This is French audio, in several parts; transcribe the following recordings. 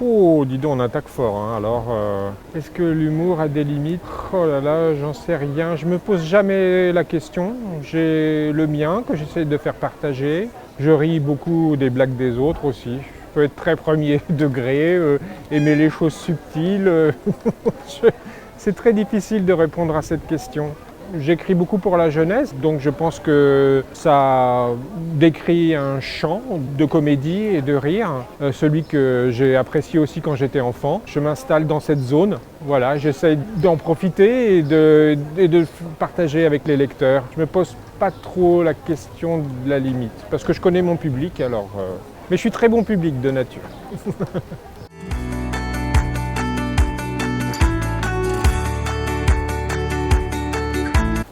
Oh, dis donc, on attaque fort, hein. Alors, est-ce que l'humour a des limites? Oh là là, j'en sais rien. Je me pose jamais la question. J'ai le mien que j'essaie de faire partager. Je ris beaucoup des blagues des autres aussi. Je peux être très premier degré, aimer les choses subtiles. C'est très difficile de répondre à cette question. J'écris beaucoup pour la jeunesse, donc je pense que ça décrit un champ de comédie et de rire, celui que j'ai apprécié aussi quand j'étais enfant. Je m'installe dans cette zone, voilà, j'essaie d'en profiter et de partager avec les lecteurs. Je me pose pas trop la question de la limite, parce que je connais mon public, alors... Mais je suis très bon public de nature.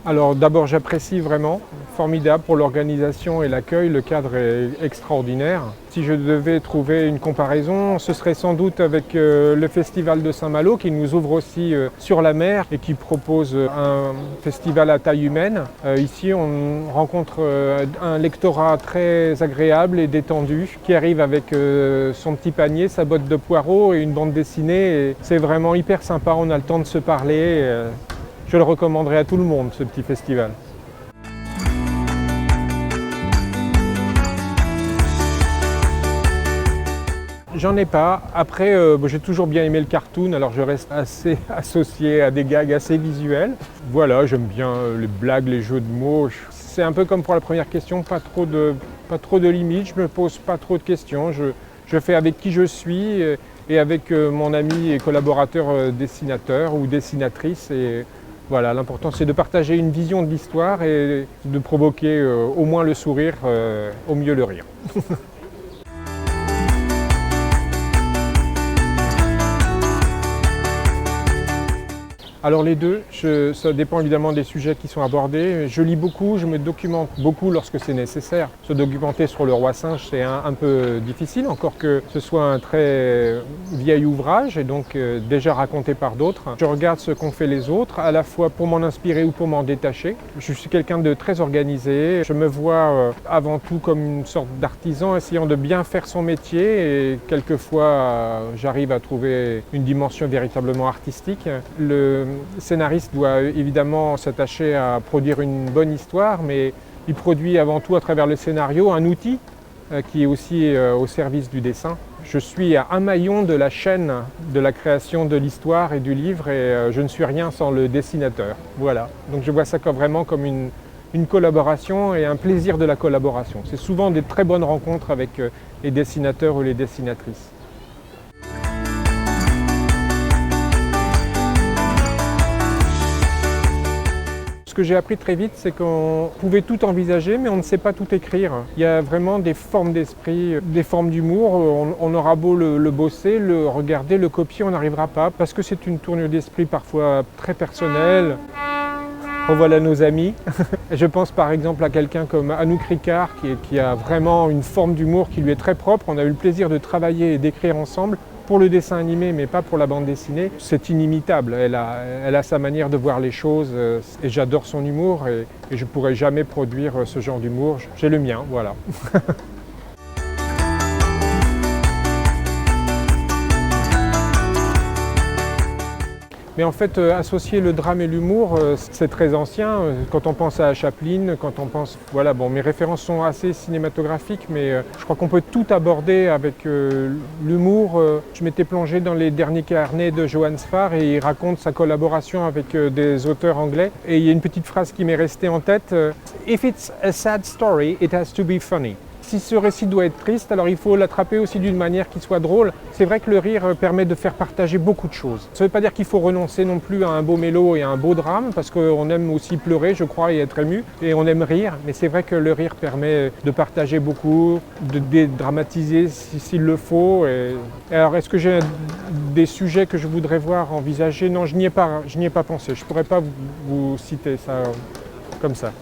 Alors d'abord j'apprécie vraiment, formidable pour l'organisation et l'accueil, le cadre est extraordinaire. Si je devais trouver une comparaison, ce serait sans doute avec le festival de Saint-Malo qui nous ouvre aussi sur la mer et qui propose un festival à taille humaine. Ici on rencontre un lectorat très agréable et détendu qui arrive avec son petit panier, sa botte de poireaux et une bande dessinée. Et c'est vraiment hyper sympa, on a le temps de se parler. Je le recommanderais à tout le monde, ce petit festival. J'en ai pas. Après, j'ai toujours bien aimé le cartoon, alors je reste assez associé à des gags assez visuels. Voilà, j'aime bien les blagues, les jeux de mots. C'est un peu comme pour la première question, pas trop de limites, je me pose pas trop de questions. Je fais avec qui je suis et avec mon ami et collaborateur dessinateur ou dessinatrice. Et voilà, l'important c'est de partager une vision de l'histoire et de provoquer au moins le sourire, au mieux le rire. Alors les deux, ça dépend évidemment des sujets qui sont abordés. Je lis beaucoup, je me documente beaucoup lorsque c'est nécessaire. Se documenter sur le roi singe, c'est un peu difficile, encore que ce soit un très vieil ouvrage et donc déjà raconté par d'autres. Je regarde ce qu'ont fait les autres, à la fois pour m'en inspirer ou pour m'en détacher. Je suis quelqu'un de très organisé. Je me vois avant tout comme une sorte d'artisan essayant de bien faire son métier et quelquefois j'arrive à trouver une dimension véritablement artistique. Le scénariste doit évidemment s'attacher à produire une bonne histoire, mais il produit avant tout à travers le scénario un outil qui est aussi au service du dessin. Je suis un maillon de la chaîne de la création de l'histoire et du livre et je ne suis rien sans le dessinateur. Voilà, donc je vois ça vraiment comme une collaboration et un plaisir de la collaboration. C'est souvent des très bonnes rencontres avec les dessinateurs ou les dessinatrices. Ce que j'ai appris très vite, c'est qu'on pouvait tout envisager, mais on ne sait pas tout écrire. Il y a vraiment des formes d'esprit, des formes d'humour. On aura beau le bosser, le regarder, le copier, on n'arrivera pas, parce que c'est une tournure d'esprit parfois très personnelle. Revoilà nos amis. Je pense par exemple à quelqu'un comme Anouk Ricard, qui a vraiment une forme d'humour qui lui est très propre. On a eu le plaisir de travailler et d'écrire ensemble. Pour le dessin animé, mais pas pour la bande dessinée, c'est inimitable. Elle a sa manière de voir les choses et j'adore son humour et je ne pourrais jamais produire ce genre d'humour. J'ai le mien, voilà. Mais en fait, associer le drame et l'humour, c'est très ancien. Quand on pense à Chaplin, quand on pense... Voilà, bon, mes références sont assez cinématographiques, mais je crois qu'on peut tout aborder avec l'humour. Je m'étais plongé dans les derniers carnets de Johann Sfar et il raconte sa collaboration avec des auteurs anglais. Et il y a une petite phrase qui m'est restée en tête. « If it's a sad story, it has to be funny ». Si ce récit doit être triste, alors il faut l'attraper aussi d'une manière qui soit drôle. C'est vrai que le rire permet de faire partager beaucoup de choses. Ça ne veut pas dire qu'il faut renoncer non plus à un beau mélo et à un beau drame, parce qu'on aime aussi pleurer, je crois, et être ému, et on aime rire. Mais c'est vrai que le rire permet de partager beaucoup, de dédramatiser s'il le faut. Et alors, est-ce que j'ai des sujets que je voudrais voir envisagés? Non, je n'y ai pas pensé. Je ne pourrais pas vous citer ça comme ça.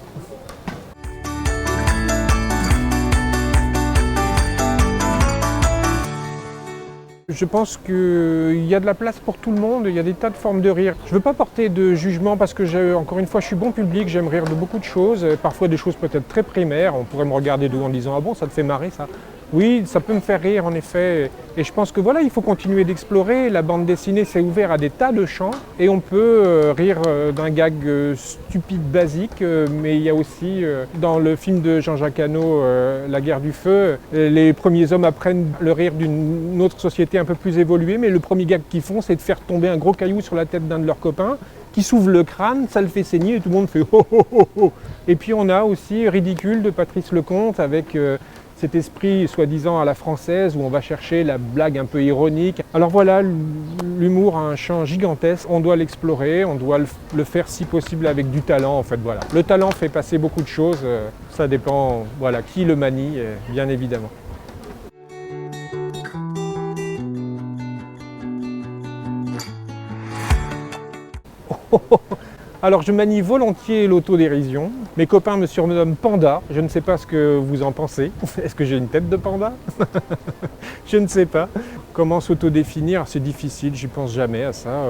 Je pense qu'il y a de la place pour tout le monde, il y a des tas de formes de rire. Je ne veux pas porter de jugement parce que, encore une fois, je suis bon public, j'aime rire de beaucoup de choses, parfois des choses peut-être très primaires. On pourrait me regarder d'où en disant « Ah bon, ça te fait marrer ça ?» Oui, ça peut me faire rire en effet. Et je pense que voilà, il faut continuer d'explorer. La bande dessinée s'est ouverte à des tas de champs et on peut rire d'un gag stupide, basique, mais il y a aussi dans le film de Jean-Jacques Hano, La guerre du feu, les premiers hommes apprennent le rire d'une autre société un peu plus évoluée, mais le premier gag qu'ils font, c'est de faire tomber un gros caillou sur la tête d'un de leurs copains, qui s'ouvre le crâne, ça le fait saigner et tout le monde fait ho ho ho ho. Et puis on a aussi Ridicule de Patrice Lecomte avec cet esprit soi-disant à la française où on va chercher la blague un peu ironique. Alors voilà, l'humour a un champ gigantesque, on doit l'explorer, on doit le faire si possible avec du talent en fait, voilà. Le talent fait passer beaucoup de choses, ça dépend voilà, qui le manie, bien évidemment. Alors je manie volontiers l'autodérision. Mes copains me surnomment Panda. Je ne sais pas ce que vous en pensez. Est-ce que j'ai une tête de panda? Je ne sais pas. Comment s'autodéfinir? C'est difficile, j'y pense jamais à ça.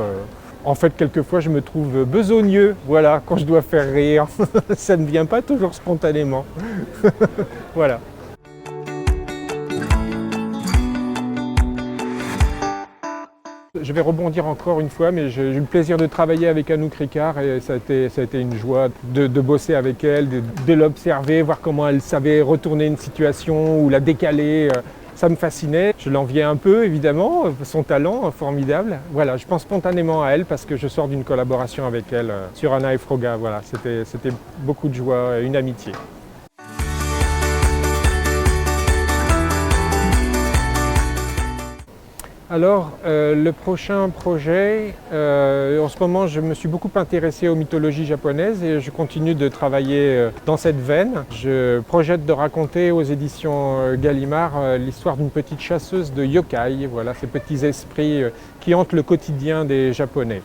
En fait, quelquefois, je me trouve besogneux, voilà, quand je dois faire rire. Ça ne vient pas toujours spontanément. Voilà. Je vais rebondir encore une fois, mais j'ai eu le plaisir de travailler avec Anouk Ricard et ça a été une joie de bosser avec elle, de l'observer, voir comment elle savait retourner une situation ou la décaler. Ça me fascinait. Je l'enviais un peu, évidemment, son talent formidable. Voilà, je pense spontanément à elle parce que je sors d'une collaboration avec elle sur Anna et Froga. Voilà, c'était beaucoup de joie et une amitié. Alors, le prochain projet, en ce moment, je me suis beaucoup intéressé aux mythologies japonaises et je continue de travailler dans cette veine. Je projette de raconter aux éditions Gallimard l'histoire d'une petite chasseuse de yokai, voilà, ces petits esprits qui hantent le quotidien des Japonais.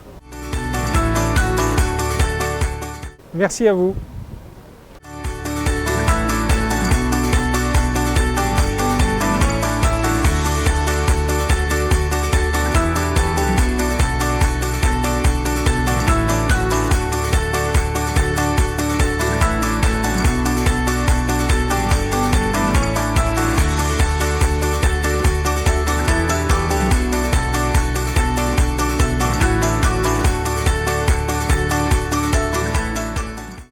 Merci à vous.